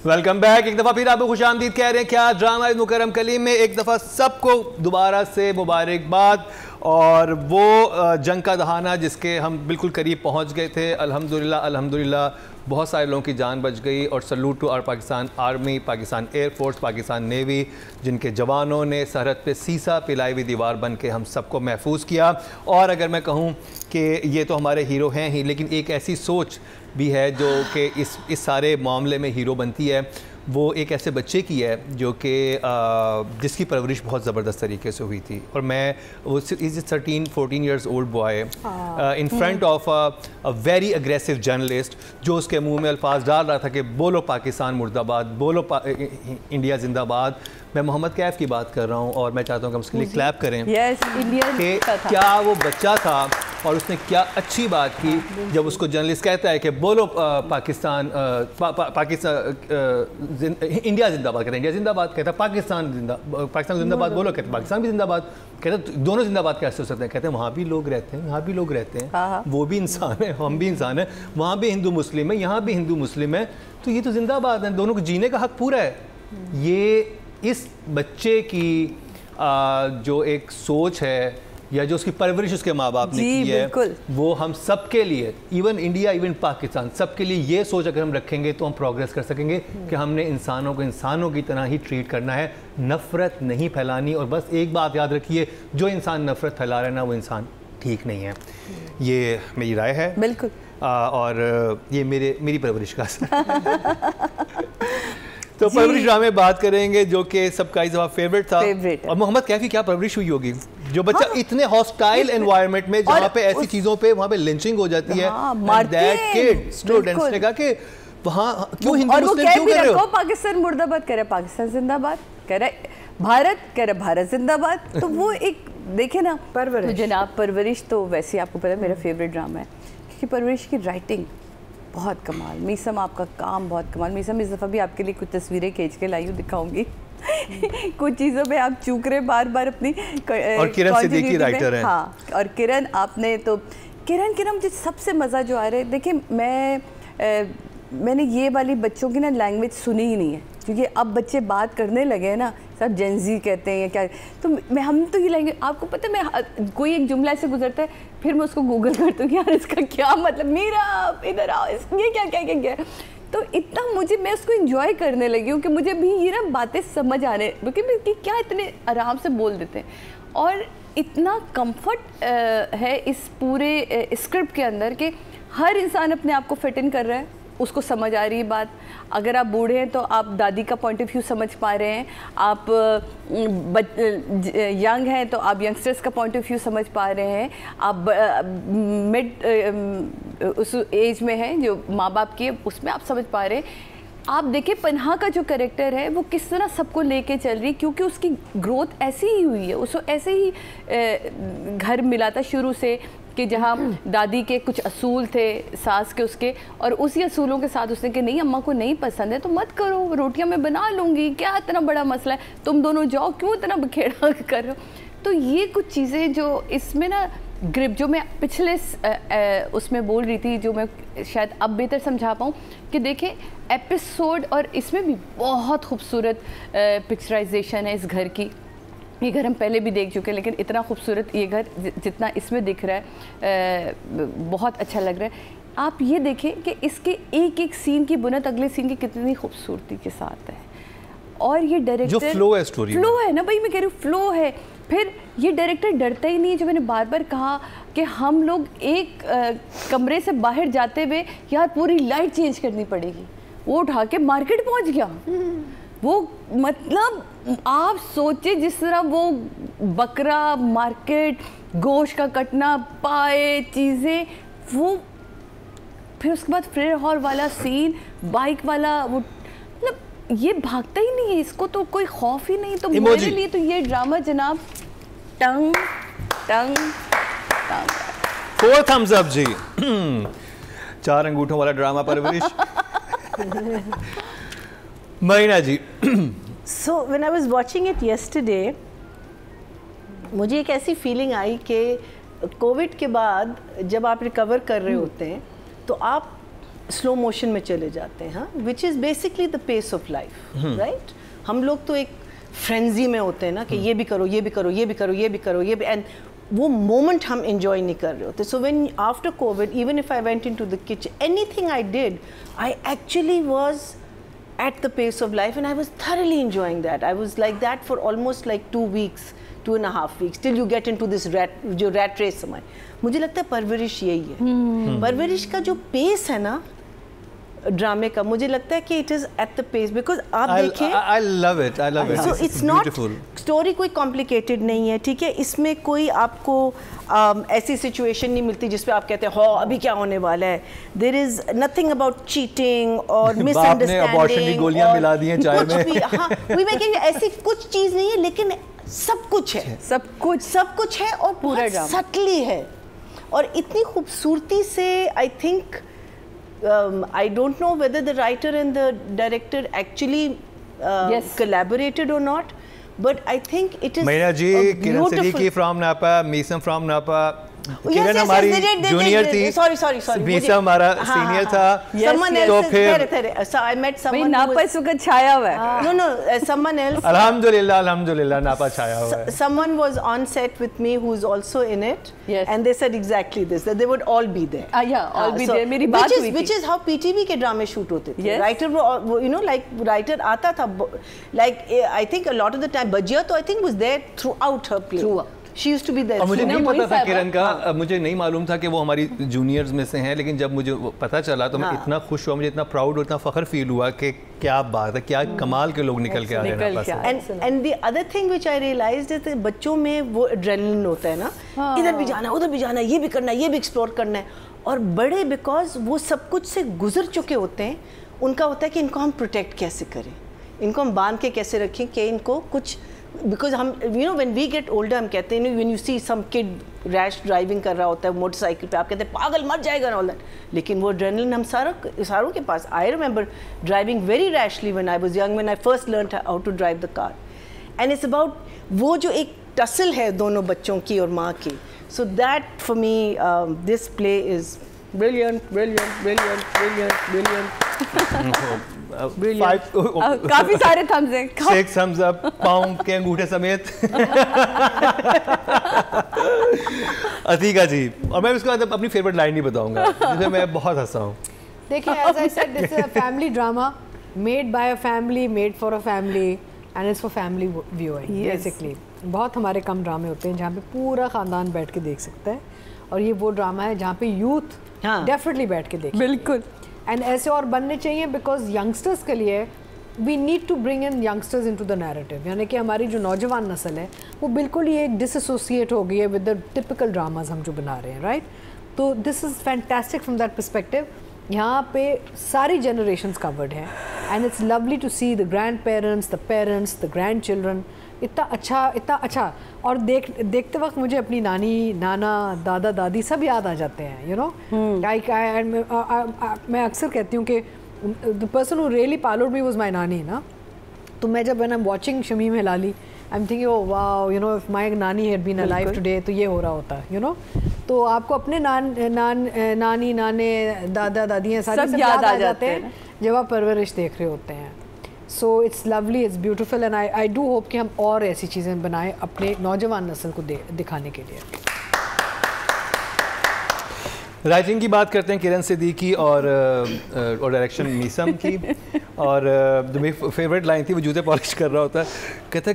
Welcome back. एक दफ़ा फिर आपको खुशामदीद कह रहे हैं। क्या ड्रामा मुकर्रम कलीम में एक दफ़ा सबको दोबारा से मुबारकबाद। और वो जंग का दहाना जिसके हम बिल्कुल करीब पहुंच गए थे, अल्हम्दुलिल्लाह अल्हम्दुलिल्लाह बहुत सारे लोगों की जान बच गई। और salute to our Pakistan army, Pakistan air force, Pakistan navy, जिनके जवानों ने सरहद पे सीसा पिलाई हुई दीवार बन के हम सबको महफूज किया। और अगर मैं कहूँ कि ये तो हमारे हीरो हैं ही, लेकिन एक ऐसी सोच भी है जो कि इस सारे मामले में हीरो बनती है। वो एक ऐसे बच्चे की है जो कि जिसकी परवरिश बहुत ज़बरदस्त तरीके से हुई थी। और मैं वो is 13-14 years old boy in front of a very aggressive journalist जो उसके मुंह में अल्फाज डाल रहा था कि बोलो पाकिस्तान मुर्दाबाद, बोलो इंडिया जिंदाबाद। मैं मोहम्मद कैफ की बात कर रहा हूँ और मैं चाहता हूँ कि हम उसके लिए क्लैप करें। कि क्या वो बच्चा था और उसने क्या अच्छी बात की जब उसको जर्नलिस्ट कहता है कि बोलो पाकिस्तान इंडिया जिंदाबाद, कहता है इंडिया जिंदाबाद, कहता है पाकिस्तान जिंदाबाद बोलो, कहते पाकिस्तान भी जिंदाबाद, कहते दोनों जिंदाबाद कैसे हो सकते हैं। कहते हैं वहाँ भी लोग रहते हैं, यहाँ भी लोग रहते हैं, वो भी इंसान है, हम भी इंसान है, वहाँ भी हिंदू मुस्लिम है, यहाँ भी हिंदू मुस्लिम है, तो ये तो जिंदाबाद है, दोनों को जीने का हक पूरा है। ये इस बच्चे की जो एक सोच है या जो उसकी परवरिश उसके माँ बाप ने की है, वो हम सब के लिए, इवन इंडिया इवन पाकिस्तान, सब के लिए ये सोच अगर हम रखेंगे तो हम प्रोग्रेस कर सकेंगे कि हमने इंसानों को इंसानों की तरह ही ट्रीट करना है, नफ़रत नहीं फैलानी। और बस एक बात याद रखिए, जो इंसान नफ़रत फैला रहा है ना, वो इंसान ठीक नहीं है। ये मेरी राय है बिल्कुल। और ये मेरी परवरिश का तो परवरिश ड्रामे बात करेंगे जो कि सबका इस दफ़ा फेवरेट था। और मोहम्मद कैफी क्या परवरिश हुई होगी, जो बच्चा इतने हॉस्टाइल एनवायरनमेंट में जहाँ पे ऐसी चीज़ों पे वहाँ पे लिंचिंग हो जाती है, दैट किड स्टूडेंट्स ने कहा कि वहाँ क्यों हिंदू मुस्लिम क्यों कर रहे हो, पाकिस्तान मुर्दाबाद कह रहे, पाकिस्तान जिंदाबाद कह रहे, भारत कह रहे, भारत जिंदाबाद। तो वो एक देखे ना परवरिश, जनाब परवरिश तो वैसे आपको पता है मेरा फेवरेट ड्रामा है, क्योंकि परवरिश की राइटिंग बहुत कमाल। मीसम आपका काम बहुत कमाल। मीसम इस दफ़ा भी आपके लिए कुछ तस्वीरें खींच के लाई हूँ, दिखाऊंगी कुछ चीज़ों पे आप चूक रहे बार बार अपनी। और किरण सिद्दीकी राइटर हैं। हाँ, और किरण आपने तो किरण मुझे सबसे मज़ा जो आ रहा है, देखिए मैंने ये वाली बच्चों की ना लैंग्वेज सुनी ही नहीं है, क्योंकि अब बच्चे बात करने लगे हैं ना, सब जेनजी कहते हैं या क्या, तो हम तो ये लैंग्वेज, आपको पता है मैं कोई एक जुमला ऐसे गुजरता है फिर मैं उसको गूगल करती हूँ यार इसका क्या मतलब, मीरा इधर आओ, ये क्या तो इतना मैं उसको एंजॉय करने लगी हूँ कि मुझे भी ये ना बातें समझ आने, क्योंकि क्या इतने आराम से बोल देते हैं और इतना कंफर्ट है इस पूरे स्क्रिप्ट के अंदर कि हर इंसान अपने आप को फिट इन कर रहा है, उसको समझ आ रही है बात। अगर आप बूढ़े हैं तो आप दादी का पॉइंट ऑफ व्यू समझ पा रहे हैं, आप यंग हैं तो आप यंगस्टर्स का पॉइंट ऑफ व्यू समझ पा रहे हैं, आप मिड उस एज में हैं जो माँ बाप की, उसमें आप समझ पा रहे हैं। आप देखिए पन्हा का जो कैरेक्टर है वो किस तरह सबको लेके चल रही, क्योंकि उसकी ग्रोथ ऐसी ही हुई है, उसको ऐसे ही घर मिला था शुरू से कि जहाँ दादी के कुछ असूल थे सास के उसके, और उसी असूलों के साथ उसने कि नहीं अम्मा को नहीं पसंद है तो मत करो, रोटियां मैं बना लूँगी, क्या इतना बड़ा मसला है, तुम दोनों जाओ, क्यों इतना बखेड़ा कर रहे हो। तो ये कुछ चीज़ें जो इसमें ना ग्रिप, जो मैं पिछले उसमें बोल रही थी, जो मैं शायद अब बेहतर समझा पाऊँ कि देखें एपिसोड, और इसमें भी बहुत खूबसूरत पिक्चराइजेशन है इस घर की। ये घर हम पहले भी देख चुके हैं, लेकिन इतना खूबसूरत ये घर जितना इसमें दिख रहा है बहुत अच्छा लग रहा है। आप ये देखें कि इसके एक एक सीन की बुनत अगले सीन की कितनी खूबसूरती के साथ है, और ये डायरेक्टर जो फ्लो है, स्टोरी फ्लो है ना भाई, मैं कह रही हूँ फ्लो है। फिर ये डायरेक्टर डरता ही नहीं है, जो मैंने बार बार कहा कि हम लोग एक कमरे से बाहर जाते हुए यार पूरी लाइट चेंज करनी पड़ेगी, वो उठा के मार्केट पहुँच गया। वो मतलब आप सोचे जिस तरह वो बकरा मार्केट, गोश्त का कटना, पाए चीज़ें, वो फिर उसके बाद फ्रेयर हॉल वाला सीन, बाइक वाला, वो मतलब ये भागता ही नहीं है, इसको तो कोई खौफ ही नहीं। तो मेरे लिए तो ये ड्रामा जनाब टंग टंग टंग 4 thumbs up जी। 4 अंगूठों वाला ड्रामा परवरिश। मरीना जी। So when I was watching it yesterday, मुझे एक ऐसी फीलिंग आई कि कोविड के बाद जब आप रिकवर कर रहे होते हैं तो आप स्लो मोशन में चले जाते हैं, which is basically the pace of life, right. हम लोग तो एक फ्रेंजी में होते हैं ना कि ये भी करो, ये भी करो, ये भी करो, ये भी करो, ये भी, एंड वो मोमेंट हम इंजॉय नहीं कर रहे होते. So when after Covid, even if I went into the kitchen, anything I did, I actually was at the pace of life, and I was thoroughly enjoying that. I was like that for almost like 2 weeks, 2.5 weeks, till you get into this rat race समय. मुझे लगता है परवरिश यही है. परवरिश का जो पेस है ना ड्रामे का, मुझे लगता है कि it is at the pace, because आप देखें, I love it. So it's not, story कोई कॉम्प्लिकेटेड नहीं है, ठीक है. इसमें कोई आपको ऐसी सिचुएशन नहीं मिलती जिसपे आप कहते हैं हो अभी क्या होने वाला है. There is nothing about cheating और मिसअंडरस्टैंडिंग, गोलियां मिला दी हैं चाय में. हाँ, वही मैं कह, ऐसी कुछ चीज़ नहीं है, लेकिन सब कुछ है, सब कुछ है और पूरा सटली है और इतनी खूबसूरती से. I think I don't know whether the writer and the director actually collaborated or not, but I think it is Meena ji, Kiran Siddiqui from Napa, Meesam from Napa. किरण हमारी जूनियर थी, sorry Misa हमारा senior था. तो फिर I met someone नापा इस वक्त छाया हुआ है. No, someone else. अल्हम्दुलिल्लाह नापा छाया हुआ है. Someone was on set with me who is also in it, and they said exactly this, that they would all be there. all be there. मेरी बात हुई थी. Which is how PTV के ड्रामे शूट होते थे. Writer, you know, like writer आता था, like I think a lot of the time बजिया तो I think was there throughout her play. She used to be there. मुझे नहीं पता था किरण का, मुझे नहीं मालूम था कि वो हमारी जूनियर्स में से हैं, लेकिन जब मुझे पता चला तो मैं इतना खुश हुआ, मुझे इतना प्राउड और इतना फख्र फील हुआ कि क्या बात है, क्या कमाल के लोग निकल के आ रहे हैं. And the other thing which I realized is बच्चों में वो एड्रेनलिन होता है ना, इधर भी जाना है, उधर भी जाना है, ये भी करना है, ये भी एक्सप्लोर करना है. और बड़े बिकॉज वो सब कुछ से गुजर चुके होते हैं, उनका होता है कि इनको हम प्रोटेक्ट कैसे करें, इनको हम बांध के कैसे रखें कि इनको कुछ, बिकॉज हम you know when we get older, हम कहते हैं when you see some kid rash driving कर रहा होता है मोटरसाइकिल पे, आप कहते हैं पागल मर जाएगा ना ऑल दैट, लेकिन वो एड्रेनलिन हम सारों के पास. I remember driving very rashly when I was young, when I first learned how to drive the car, and it's about वो जो एक टसल है दोनों बच्चों की और माँ की. So that for me this play is brilliant. काफी सारे thumbs हैं. 6 thumbs up, पाँव के अंगूठे समेत. अतीका जी, और मैं उसके बाद अपनी फेवरेट लाइन नहीं बताऊंगा जिसे मैं बहुत हंसा हूँ. देखिए, as I said, this is a family drama made by a family, made for a family, and it's for family viewing. Basically, बहुत हमारे कम ड्रामे होते हैं जहाँ पे पूरा ख़ानदान बैठ के देख सकता है, और ये वो ड्रामा है जहाँ पे यूथ डेफिनेटली बैठ के देखें. बिल्कुल. एंड ऐसे और बनने चाहिए, बिकॉज यंगस्टर्स के लिए we need to bring in youngsters into the narrative. यानी कि हमारी जो नौजवान नस्ल है वो बिल्कुल ही एक डिसएसोसिएट हो गई है विद द टिपिकल ड्रामाज हम जो बना रहे हैं, राइट. तो this is fantastic from that perspective. यहाँ पे सारी जनरेशंस कवर्ड हैं, and it's lovely to see the grandparents, the grandchildren. इतना अच्छा. और देखते वक्त मुझे अपनी नानी, नाना, दादा, दादी सब याद आ जाते हैं, यू नो. मैं अक्सर कहती हूँ कि the person who really followed me was my nani ना. तो मैं जब when I am watching Shamim Hilali, I am thinking oh wow, you know, if my nani had been alive today तो ये हो रहा होता, यू नो. तो आपको अपने नानी, नाने, दादा, दादियाँ सब याद आ जाते हैं जब आप परवरिश देख रहे होते हैं. So it's lovely, it's beautiful, and I do hope कि हम और ऐसी चीज़ें बनाएं अपने नौजवान नस्ल को दिखाने के लिए. राइटिंग की बात करते हैं किरण सिद्दीकी और डायरेक्शन मीसम की. और जो मेरी फेवरेट लाइन थी, वो जूते पॉलिश कर रहा होता है, कहता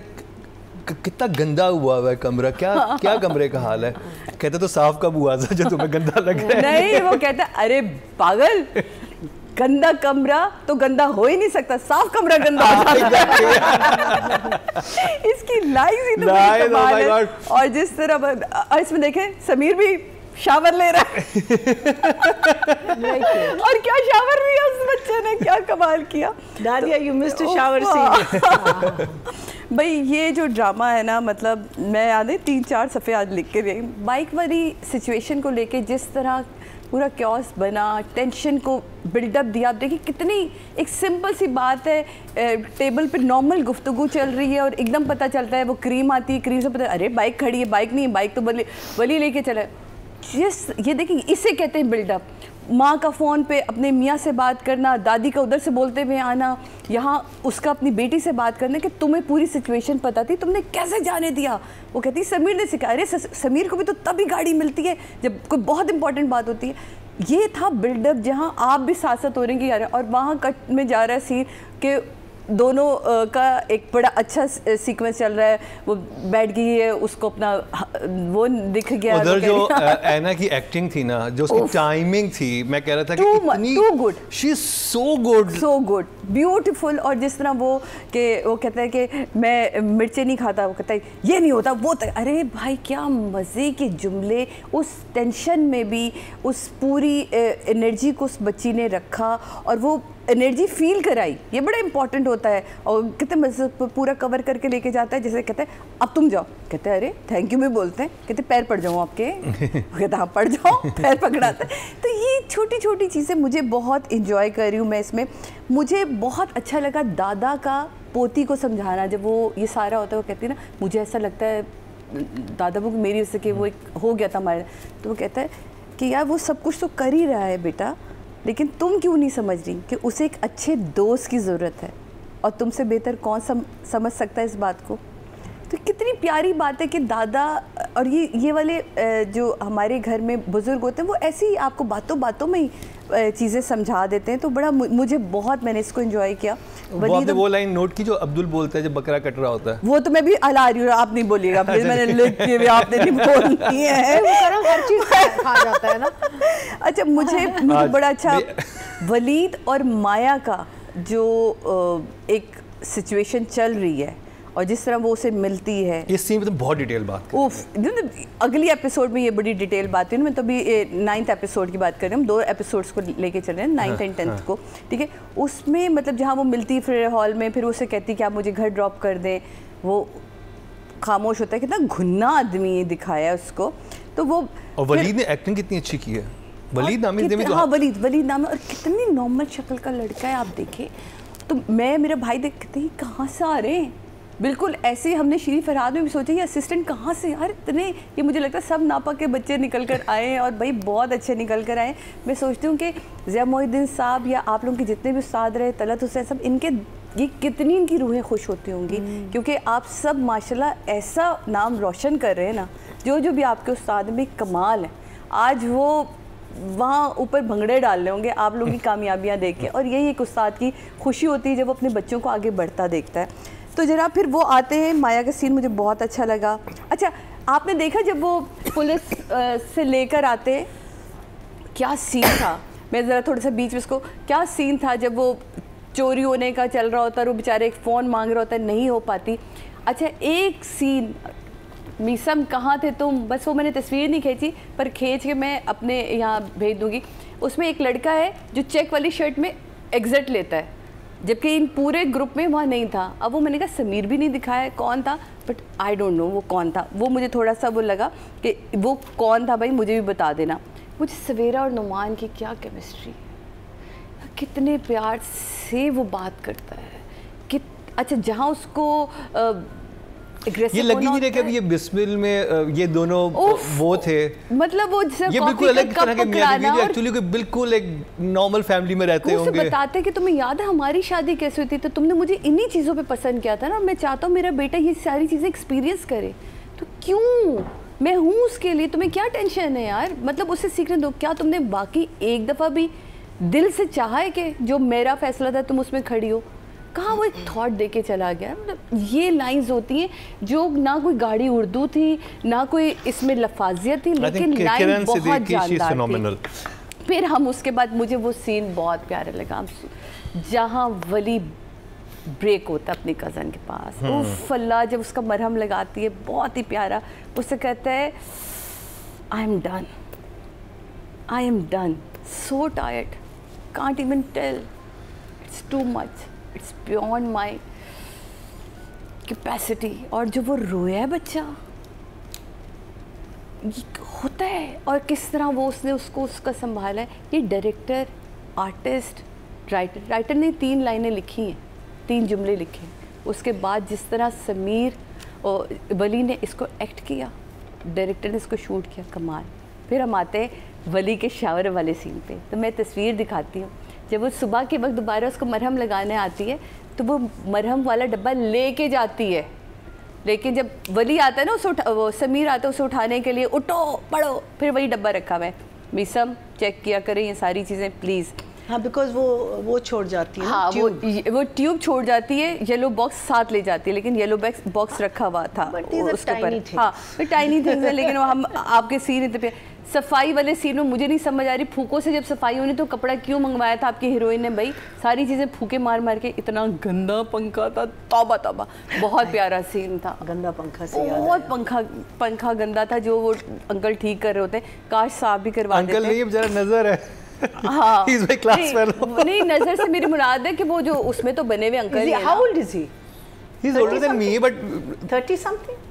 कितना गंदा हुआ है कमरा, क्या कमरे का हाल है. कहते तो साफ कब हुआ था जो तुम्हें गंदा लग रहा है. नहीं, वो कहता अरे पागल, गंदा कमरा तो गंदा हो ही नहीं सकता, साफ कमरा गंदा हो जाता है. इसकी लाइफ ही तो बड़ी कमाल है. और जिस तरह, और इसमें देखें समीर भी शावर ले रहा है. और क्या शावर लिया उस बच्चे ने, क्या कमाल किया. दादिया, you missed a shower scene. भाई ये जो ड्रामा है ना, मतलब मैं याद है 3-4 सफ़े आज लिख के गई. बाइक वाली सिचुएशन को लेके जिस तरह पूरा क्योस बना, टेंशन को बिल्डअप दिया. आप देखिए कितनी एक सिंपल सी बात है, टेबल पे नॉर्मल गुफ्तगू चल रही है और एकदम पता चलता है वो क्रीम आती है, क्रीम से पता है अरे बाइक खड़ी है, बाइक नहीं है, बाइक तो वली लेके चला. ये देखिए, इसे कहते हैं बिल्डअप. माँ का फ़ोन पे अपने मियाँ से बात करना, दादी का उधर से बोलते हुए आना, यहाँ उसका अपनी बेटी से बात करना कि तुम्हें पूरी सिचुएशन पता थी, तुमने कैसे जाने दिया। वो कहती समीर ने सिखाया। अरे समीर को भी तो तभी गाड़ी मिलती है जब कोई बहुत इंपॉर्टेंट बात होती है। ये था बिल्डअप जहाँ आप भी साथ साथ हो रहे हैं कि यार, और वहाँ कट में जा रहा है सीन कि दोनों का एक बड़ा अच्छा सीक्वेंस चल रहा है, वो बैठ गई है, उसको अपना वो दिख गया। उधर जो ऐना की एक्टिंग थी ना, जो उसकी टाइमिंग थी, मैं कह रहा था कि too good, she is so good, beautiful. और जिस तरह वो कहता है कि मैं मिर्चें नहीं खाता, वो कहता है ये नहीं होता वो अरे भाई क्या मज़े के जुमले, उस टेंशन में भी उस पूरी एनर्जी को उस बच्ची ने रखा और वो एनर्जी फील कराई। ये बड़ा इंपॉर्टेंट होता है। और कितने पूरा कवर करके लेके जाता है, जैसे कहते हैं अब तुम जाओ, कहते हैं अरे थैंक यू में बोलते हैं, कहते पैर पड़ जाऊँ आपके, कहते हाँ पड़ जाओ, पैर पकड़ाता है। तो ये छोटी छोटी चीज़ें मुझे बहुत इंजॉय कर रही हूँ मैं इसमें। मुझे बहुत अच्छा लगा दादा का पोती को समझाना, जब वो ये सारा होता है, वो कहती है ना मुझे ऐसा लगता है दादा को मेरी वजह से कि वो एक हो गया था हमारे, तो वो कहता है कि यार वो सब कुछ तो कर ही रहा है बेटा, लेकिन तुम क्यों नहीं समझ रही कि उसे एक अच्छे दोस्त की ज़रूरत है, और तुमसे बेहतर कौन समझ सकता है इस बात को। तो कितनी प्यारी बात है कि दादा और ये वाले जो हमारे घर में बुज़ुर्ग होते हैं वो ऐसे ही आपको बातों बातों में ही चीज़ें समझा देते हैं। तो बड़ा मुझे बहुत, मैंने इसको एंजॉय किया। वो लाइन नोट की जो अब्दुल बोलता है जब बकरा कट रहा होता है, वो तो मैं भी हला रही हूँ, आप नहीं बोलिएगा, मैंने लिख के भी आपने नहीं बोलनी है, हर चीज़ खा जाता है ना। अच्छा, मुझे बड़ा अच्छा वलीद और माया का जो एक सिचुएशन चल रही है और जिस तरह वो उसे मिलती है, इस सीन में तो बहुत डिटेल बात अगली एपिसोड में ये बड़ी डिटेल बात है। मैं तो अभी 9th एपिसोड की बात कर रही हूँ, 2 एपिसोड्स को लेके चल रहे हैं, 9th एंड 10th को, ठीक है। उसमें मतलब जहाँ वो मिलती है फिर हॉल में, फिर उसे कहती कि आप मुझे घर ड्रॉप कर दें, वो खामोश होता है, कितना घुन्ना आदमी दिखाया है उसको। तो वो और वलीद ने एक्टिंग कितनी अच्छी की है, वलीद नाम है, हाँ वलीद नाम है, और कितनी नॉर्मल शक्ल का लड़का है आप देखें। तो मैं मेरा भाई देखते ही कहाँ से आ रहे हैं, बिल्कुल ऐसे हमने श्री फरहाद में भी सोचा ये असिस्टेंट कहाँ से यार इतने, ये मुझे लगता है सब नापा के बच्चे निकल कर आए हैं और भाई बहुत अच्छे निकल कर आए। मैं सोचती हूँ कि ज़िया मोहिउद्दीन साहब या आप लोगों के जितने भी उस्ताद रहे, तलत हुसैन सब, इनके ये कितनी इनकी रूहें खुश होती होंगी, क्योंकि आप सब माशाल्लाह ऐसा नाम रोशन कर रहे हैं ना, जो भी आपके उस्ताद में कमाल है। आज वो वहाँ ऊपर भंगड़े डाल रहे होंगे आप लोगों की कामयाबियाँ देख के, और यही एक उस्ताद की खुशी होती है जब वो अपने बच्चों को आगे बढ़ता देखता है। तो जरा फिर वो आते हैं, माया का सीन मुझे बहुत अच्छा लगा। अच्छा, आपने देखा जब वो पुलिस से लेकर आते, क्या सीन था, मैं ज़रा थोड़ा सा बीच में उसको, क्या सीन था जब वो चोरी होने का चल रहा होता है और वो बेचारे एक फ़ोन मांग रहा होता है, नहीं हो पाती। अच्छा, एक सीन, मीसम कहाँ थे तुम, बस वो मैंने तस्वीर नहीं खींची पर खींच के मैं अपने यहाँ भेज दूँगी। उसमें एक लड़का है जो चेक वाली शर्ट में एग्जिट लेता है, जबकि इन पूरे ग्रुप में वहाँ नहीं था। अब वो मैंने कहा समीर भी नहीं दिखाया कौन था, बट आई डोंट नो वो कौन था। वो मुझे थोड़ा सा वो लगा कि वो कौन था, भाई मुझे भी बता देना। मुझे सवेरा और नुमान की क्या केमिस्ट्री, कितने प्यार से वो बात करता है कि अच्छा, जहाँ उसको ये लगी नहीं कि ये बिस्मिल में ये दोनों वो थे, मतलब वो ये बिल्कुल अलग तरह के मियां बीवी एक्चुअली कोई बिल्कुल एक नॉर्मल फैमिली में रहते होंगे। बताते कि तुम्हें याद है हमारी शादी कैसे हुई थी, तो तुमने मुझे इन्हीं चीज़ों पे पसंद किया था ना, मैं चाहता हूँ मेरा बेटा ये सारी चीज़ें एक्सपीरियंस करे, तो क्यों मैं हूँ उसके लिए, तुम्हें क्या टेंशन है यार, मतलब उससे सीखने दो। क्या तुमने बाकी एक दफ़ा भी दिल से चाहा है कि जो मेरा फैसला था तुम उसमें खड़ी हो? कहाँ वो एक थॉट दे के चला गया। मतलब ये लाइंस होती हैं जो ना कोई गाड़ी उर्दू थी ना कोई इसमें लफाजियत थी, लेकिन लाइन बहुत जानदार थी। फिर हम उसके बाद मुझे वो सीन बहुत प्यारा लगा जहाँ वली ब्रेक होता अपनी कज़न के पास, उफ अल्लाह, जब उसका मरहम लगाती है, बहुत ही प्यारा। उससे कहता है I am done, so tired, can't even tell, it's too much, it's beyond my capacity. और जो वो रोया है बच्चा, ये होता है, और किस तरह वो उसने उसको उसका संभाला है। ये डायरेक्टर, आर्टिस्ट, राइटर ने 3 लाइनें लिखी हैं, 3 जुमले लिखे हैं, उसके बाद जिस तरह समीर और वली ने इसको एक्ट किया, डायरेक्टर ने इसको शूट किया, कमाल। फिर हम आते हैं वली के शावर वाले सीन पे, तो मैं तस्वीर दिखाती हूँ। जब वो सुबह के वक्त दोबारा उसको मरहम लगाने आती है तो वो मरहम वाला डब्बा लेके जाती है, लेकिन जब वली आता है ना वो समीर आता है उसे उठाने के लिए, उठो पढ़ो, फिर वही डब्बा रखा हुआ है। मीसम चेक किया करें ये सारी चीज़ें प्लीज़। हाँ, बिकॉज वो छोड़ जाती है। हाँ, वो ट्यूब छोड़ जाती है, येलो बॉक्स साथ ले जाती है, लेकिन येलो बॉक्स रखा हुआ था उसके ऊपर। हाँ, टाइनी थिंग्स है, लेकिन हम आपके सीन इतने सफाई वाले सीन में मुझे नहीं समझ आ रही, फूकों से जब सफाई होनी तो कपड़ा क्यों मंगवाया था आपकी हीरोइन ने भाई? सारी चीज़ें फूके मार मार के, इतना गंदा पंखा था, तौबा तौबा। बहुत प्यारा सीन था। गंदा पंखा से बहुत पंखा गंदा था जो वो अंकल ठीक कर रहे होते, काश साफ भी करवा देते। अंकल नहीं, जरा नजर है। हाँ, नहीं, नजर से मेरी मुराद है कि वो जो उसमें तो बने हुए अंकल हैं। How old is he? He's older than me, but 30 something?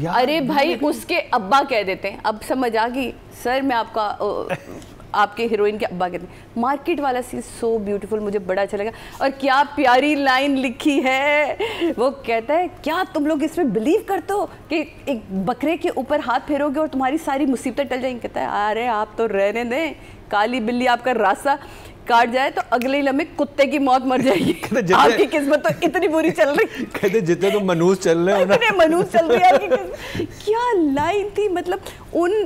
अरे भाई उसके अब्बा कह देते हैं, अब समझ आ गई सर, मैं आपके हीरोइन के अब्बा कहते हैं। मार्केट वाला सीन सो ब्यूटीफुल, मुझे बड़ा अच्छा लगा। और क्या प्यारी लाइन लिखी है, वो कहता है क्या तुम लोग इसमें बिलीव करते हो कि एक बकरे के ऊपर हाथ फेरोगे और तुम्हारी सारी मुसीबतें टल जाएंगी? कहता है अरे आप तो रहने दें, काली बिल्ली आपका रास्ता काट जाए तो अगले ही लम्हे कुत्ते की मौत मर जाएगी। आपकी किस्मत तो इतनी बुरी चल रही। कहते जितने तुम मनूस चल रहे हो ना, इतने मनूस चल रही है आपकी किस्मत। क्या लाइन थी, मतलब उन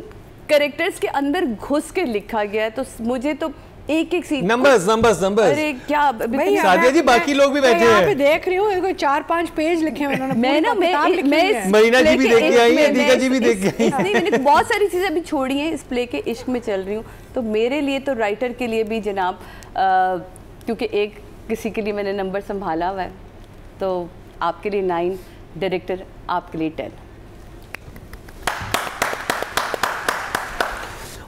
कैरेक्टर्स के अंदर घुस के लिखा गया है। तो मुझे तो एक एक सीन नंबर्स। अरे क्या सादिया जी, बाकी लोग भी बैठे हैं। मैं देख रही हूँ 4-5 पेज लिखे हैं उन्होंने। मैं मरीना जी भी देख के आई है, दीका जी भी देख के आई है। मैंने बहुत सारी चीज़ें अभी छोड़ी हैं, इस प्ले के इश्क में चल रही हूँ। तो मेरे लिए तो राइटर के लिए भी जनाब, क्योंकि एक किसी के लिए मैंने नंबर संभाला हुआ है, तो आपके लिए 9, डायरेक्टर आपके लिए 10।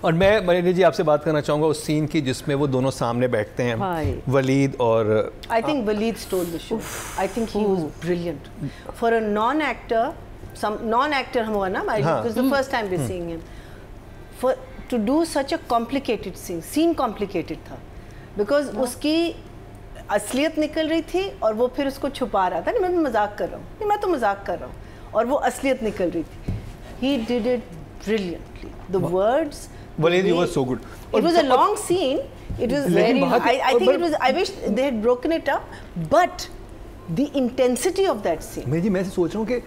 और मैं मरीना जी आपसे बात करना चाहूँगा उस सीन की जिसमें वो दोनों सामने बैठते हैं, वलीद और I think Waleed stole the show. I think he was brilliant. For a non-actor, हम हुआ ना, because the first time we're seeing him. To do such a complicated scene complicated था, because उसकी असलियत निकल रही थी और वो फिर उसको छुपा रहा था। नहीं, मैं मजाक कर रहा हूँ, नहीं मैं तो मजाक कर रहा हूँ, और वो असलियत निकल रही थी। He did it brilliantly. The words. Waleed, you were so good. It was a long scene. It was very. I think it was. I wish they had broken it up, but the intensity of that scene. मैं ऐसे सोच रहा हूँ कि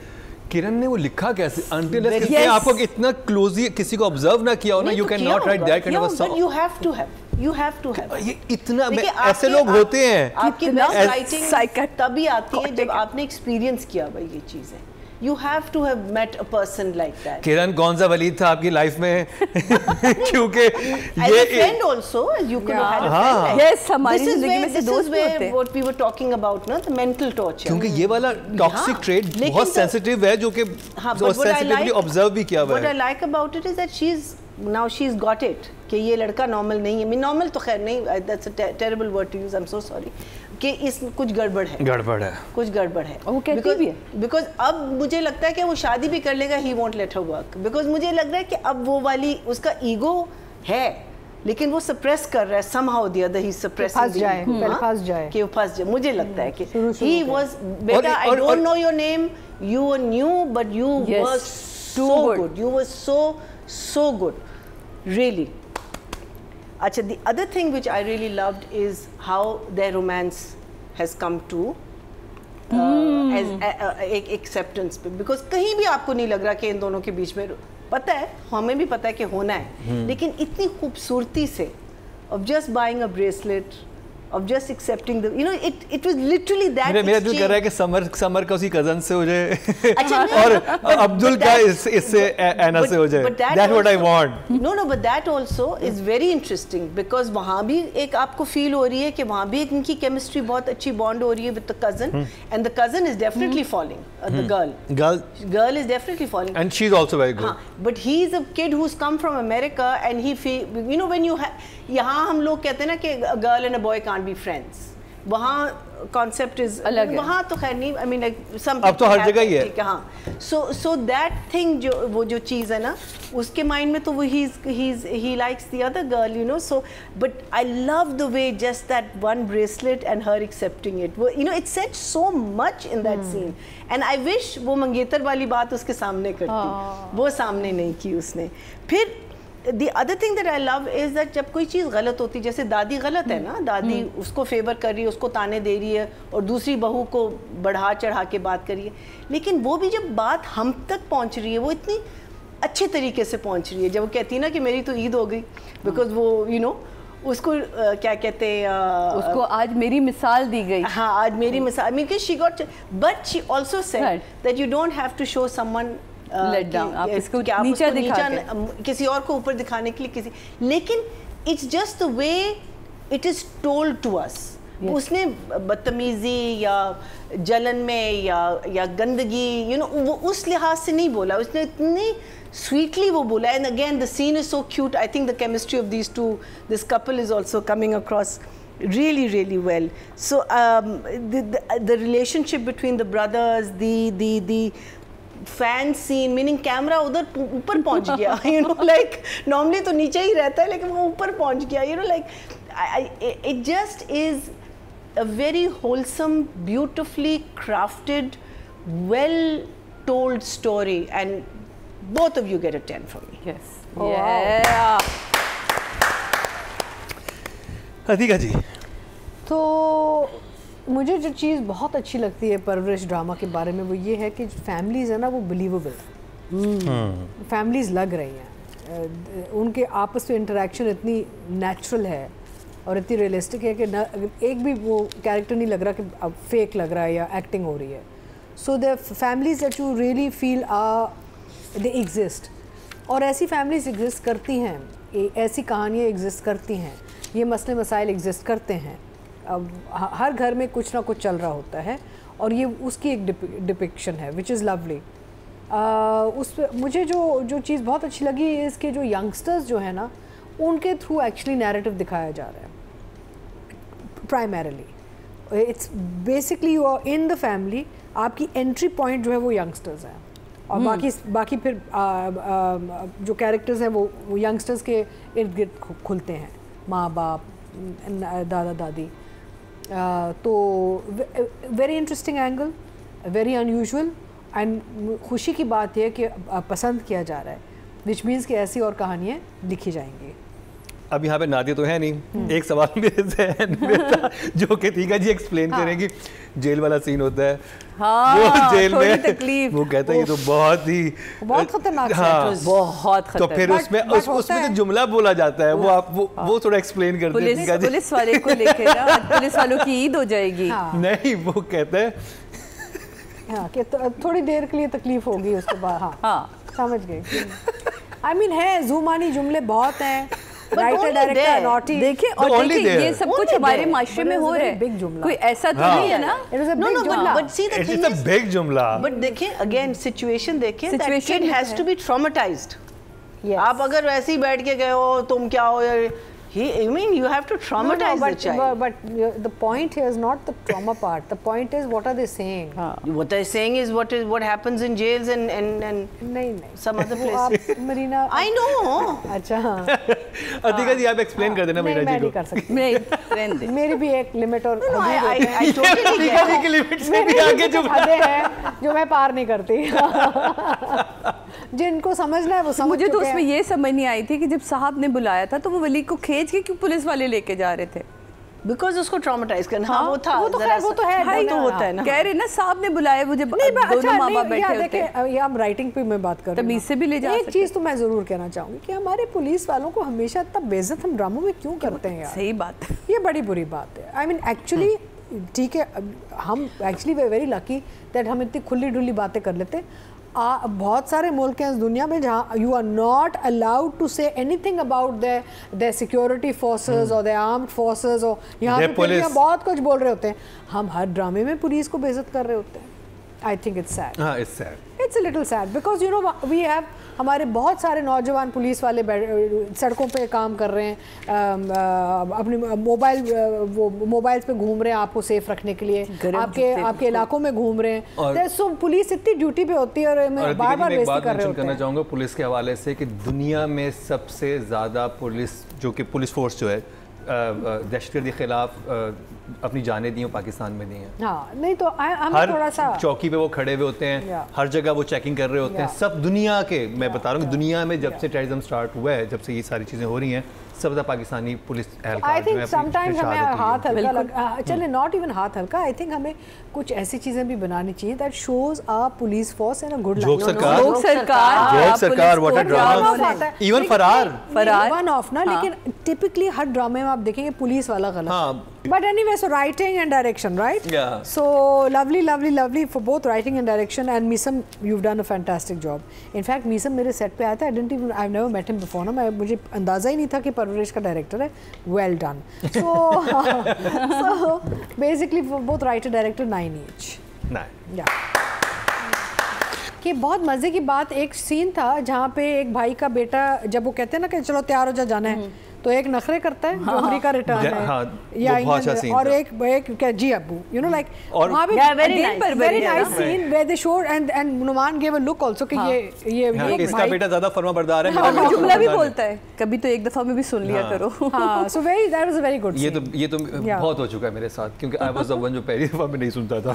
किरण ने वो लिखा कैसे, until आपको इतना क्लोजली किसी को ऑब्जर्व ना किया हो ना, you cannot write that kind of a song. But you have to have. You have to have. ये इतना ऐसे लोग होते हैं। आपकी best writing तभी आती है जब आपने एक्सपीरियंस किया भाई ये चीजें। You have to have met a person like that. किरण, कौन सा वलीद था आपकी लाइफ में? क्योंकि ये friend also, you could have had a friend like. Yes, हमारी जिंदगी में से दोस्त भी होते हैं। What we were talking about, ना, the mental torture. क्योंकि ये वाला टॉक्सिक ट्रेड बहुत सेंसिटिव है, जो कि सेंसिटिवली ऑब्जर्व भी किया हुआ है। What I like about it is that she's got it, कि ये लड़का नॉर्मल नहीं है। नॉर्मल तो खैर नहीं, that's a terrible word to use, I'm so sorry, कि इस कुछ गड़बड़ है, कुछ गड़बड़ है। वो कहती भी है। बिकॉज अब मुझे लगता है कि वो शादी भी कर लेगा, he won't let her work, because मुझे लग रहा है कि अब वो वाली उसका ईगो है, लेकिन वो सप्रेस कर रहा है somehow the other, he suppressing फंस जाए कि वो फंस जाए। मुझे लगता है कि he was, बेटा I don't know your name, you were new but you were so good, you were so good, really. Achha, the other thing which I really loved is how their romance has come to as एक acceptance पे, because कहीं भी आपको नहीं लग रहा कि इन दोनों के बीच में, पता है हमें भी पता है कि होना है, लेकिन इतनी खूबसूरती से, of just buying a bracelet, of just accepting the, it was literally that. मेरा दिल कर रहा है कि समर का उसी कजन से हो जाए और अब्दुल का इससे ऐना से हो जाए। That's what I want. No, but that also is very interesting, because वहाँ भी एक आपको फील हो रही है कि वहाँ भी इनकी केमिस्ट्री बहुत अच्छी बॉन्ड हो रही है with the cousin, and the cousin is definitely falling. The girl is definitely falling, and she's also very good. But he's a kid who's come from America, and he feel, when you यहाँ हम लोग कहते हैं ना कि a girl and a boy can't be friends, वहाँ concept is अलग है। वहाँ तो खैर नहीं, आई मीन लाइक सम अब तो हर जगह ही है। हाँ, सो दैट थिंग, जो चीज़ है ना उसके माइंड में, तो वो ही likes the other girl, so but I love the way just that one bracelet and her accepting it, वो it set so much in that scene, and I wish वो मंगेतर वाली बात उसके सामने करती, वो सामने नहीं की उसने। फिर the other thing that I love is that जब कोई चीज़ गलत होती है, जैसे दादी गलत है ना, दादी उसको फेवर कर रही है, उसको ताने दे रही है और दूसरी बहू को बढ़ा चढ़ा के बात कर रही है, लेकिन वो भी जब बात हम तक पहुंच रही है वो इतनी अच्छे तरीके से पहुंच रही है। जब वो कहती है ना कि मेरी तो ईद हो गई, बिकॉज वो यू नो उसको क्या कहते हैं, उसको आज मेरी मिसाल दी गई। हाँ, आज मेरी मिसाल, because she got, but she also said that you don't have to show someone let down, आप इसको नीचा दिखाते, किसी और को ऊपर दिखाने के लिए किसी, लेकिन it's just the way it is told to us. उसने बदतमीजी या जलन में या गंदगी यू नो वो उस लिहाज से नहीं बोला, उसने इतनी sweetly वो बोला, and again the scene is so cute. I think the chemistry of these two, this couple is also coming across really well. So the relationship between the brothers, the fan scene, meaning camera उधर ऊपर पहुंच गया, you know, like normally तो नीचे ही रहता है लेकिन वो ऊपर पहुंच गया, you know, like it just is a very wholesome, beautifully crafted, well told story, and both of you get a 10 from me. Yes. Oh, yeah. Atika जी, तो मुझे जो चीज़ बहुत अच्छी लगती है परवरिश ड्रामा के बारे में वो ये है कि फैमिलीज़ है ना वो बिलीवेबल है, फैमिलीज़ लग रही हैं, उनके आपस में इंटरेक्शन इतनी नेचुरल है और इतनी रियलिस्टिक है कि एक भी वो कैरेक्टर नहीं लग रहा कि अब फेक लग रहा है या एक्टिंग हो रही है. So the families that you really feel they exist, और ऐसी फैमिलीज एग्जिस्ट करती हैं, ऐसी कहानियाँ एग्जिस्ट करती हैं, ये मसले मसाइल एग्जिस्ट करते हैं. अब हर घर में कुछ ना कुछ चल रहा होता है और ये उसकी एक डिपिक्शन है विच इज़ लवली. उस मुझे जो चीज़ बहुत अच्छी लगी इसके जो यंगस्टर्स जो है ना उनके थ्रू एक्चुअली नैरेटिव दिखाया जा रहा है. Primarily it's basically you are in the family, आपकी एंट्री पॉइंट जो है वो यंगस्टर्स हैं और बाकी फिर जो कैरेक्टर्स हैं वो यंगस्टर्स के इर्द गिर्द खुलते हैं, माँ बाप, दादा दादी. तो very interesting angle, very unusual, and खुशी की बात यह कि पसंद किया जा रहा है, विच मीन्स कि ऐसी और कहानियाँ लिखी जाएंगी. अब यहाँ पे नादिया तो है नहीं, एक सवाल मेरे जहन में था जो कि अतिका जी एक्सप्लेन करेंगी. जेल वाला सीन होता है, वो जेल में तकलीफ, वो कहते हैं ये तो बहुत खतरनाक है. बहुत खतरनाक. तो फिर उसमें जो जुमला बोला जाता है वो आप वो थोड़ा एक्सप्लेन कर दीजिएगा. पुलिस वाले को लेके ना पुलिस वालों की ईद हो जाएगी. नहीं, वो कहते हैं हाँ कि थोड़ी देर के लिए तकलीफ होगी उसके बाद. हाँ समझ गई. आई मीन है ज़ुमानी जुमले बहुत हैं, राइटर डायरेक्टर नॉटी. देखिए और देखिए ये सब कुछ हमारे माशरे में हो रहा है, बिग जुमला कोई ऐसा तो नहीं है ना. but see the thing is big जुमला. but देखिए again situation देखिए, that kid has to be traumatized. आप अगर वैसे ही बैठ के गए हो तुम क्या हो यार, I mean you have to traumatize the child. But the point here is not the trauma part. The point is what are they saying? What they're saying is what happens in jails and नहीं some other places. Marina I know. अच्छा अतिका जी आप explain कर देना मरीना जी को. मैं नहीं कर सकती. नहीं, मेरी भी एक लिमिट और I totally get अतिका जी की लिमिट से भी आगे जो हदें हैं जो मैं पार नहीं करती. जिनको समझना है वो समझ. मुझे तो उसमें ये समझ नहीं आई थी कि जब साहब ने बुलाया था तो वो वली को खींच के क्यों पुलिस वाले लेके जा रहे थे. बिकॉज उसको ट्रॉमेटाइज करना. हाँ, वो था, वो तो है, वो तो होता है ना. कह रहे ना साहब ने बुलाया मुझे, दोनों माँ बाप बैठे होते हैं. ये हम राइटिंग पे मैं बात कर रही हूँ, तमीज से भी ले जा सकते. एक चीज़ तो मैं ज़रूर कहना चाहूँगी कि हमारे पुलिस वालों को हमेशा इतना बेइज्जत हम ड्रामों में क्यों करते हैं यार. सही बात है, ये बड़ी बुरी बात है. आई मीन एक्चुअली ठीक है, हम actually way very lucky that हम इतनी खुली ढुली बातें कर लेते. बहुत सारे मुल्क हैं इस दुनिया में जहाँ you are not allowed to say anything about the security forces और द आर्म्ड फोर्सेस, और यहाँ पे बहुत कुछ बोल रहे होते हैं. हम हर ड्रामे में पुलिस को बेइज्जत कर रहे होते हैं. I think it's sad. हाँ, it's sad. It's a little sad because you know we have, हमारे बहुत सारे नौजवान पुलिस वाले सड़कों पे काम कर रहे हैं, अपनी मोबाइल्स पे घूम रहे हैं आपको सेफ रखने के लिए, आपके इलाकों में घूम रहे हैं. सो पुलिस इतनी ड्यूटी पे होती है और बार बार बेइज्जती कर रहे होते हैं. करना चाहूँगा पुलिस के हवाले से कि दुनिया में सबसे ज़्यादा पुलिस जो कि पुलिस फोर्स जो है दहशतगर्दी के खिलाफ अपनी जानें दी हैं, पाकिस्तान में दी हैं। हाँ, नहीं तो हम हर थोड़ा सा चौकी पे वो खड़े हुए होते हैं, हर जगह वो चेकिंग कर रहे होते हैं। सब दुनिया के, मैं बता रहा हूँ दुनिया में जब से टेररिज्म स्टार्ट हुआ है, जब से ये सारी चीज़ें हो रही हैं, सब Pakistani police I think sometimes हमें हाथ हल्का लग, चले नॉट इवन हाथ हल्का, आई थिंक हमें कुछ ऐसी चीजें भी बनानी चाहिए that shows our police force in a good light. सरकार व्हाट अ ड्रामा, इवन फरार वन ऑफ ना, लेकिन टिपिकली हर ड्रामे में आप देखेंगे पुलिस वाला गलत। But anyway, so writing and direction, right? Yeah. So lovely for both writing and direction. And Meesam, you've done a fantastic job. In fact, Meesam मेरे set पे आया था. I've never met him before. ना मुझे अंदाज़ा ही नहीं था कि परवरिश का डायरेक्टर है. Well done. So basically for both writer director 9 each. 9. Yeah. कि बहुत मज़े की बात, एक सीन था जहाँ पे एक भाई का बेटा, जब वो कहते हैं ना कि चलो तैयार हो जा जाना है, तो एक नखरे करता है जो अमेरिका रिटर्न है, या और एक क्या जी अब्बू, यू नो लाइक, वहाँ पे very nice scene where they showed and Numan give a look also कि ये इसका बेटा ज़्यादा फरमाबरदार है, मेरा जुमला भी बोलता है, कभी तो एक दफ़ा में भी सुन लिया करो। हाँ, so very that was a very good. ये तो बहुत हो चुका है मेरे साथ, क्योंकि आई वाज द वन जो पहली दफ़ा में नहीं सुनता था।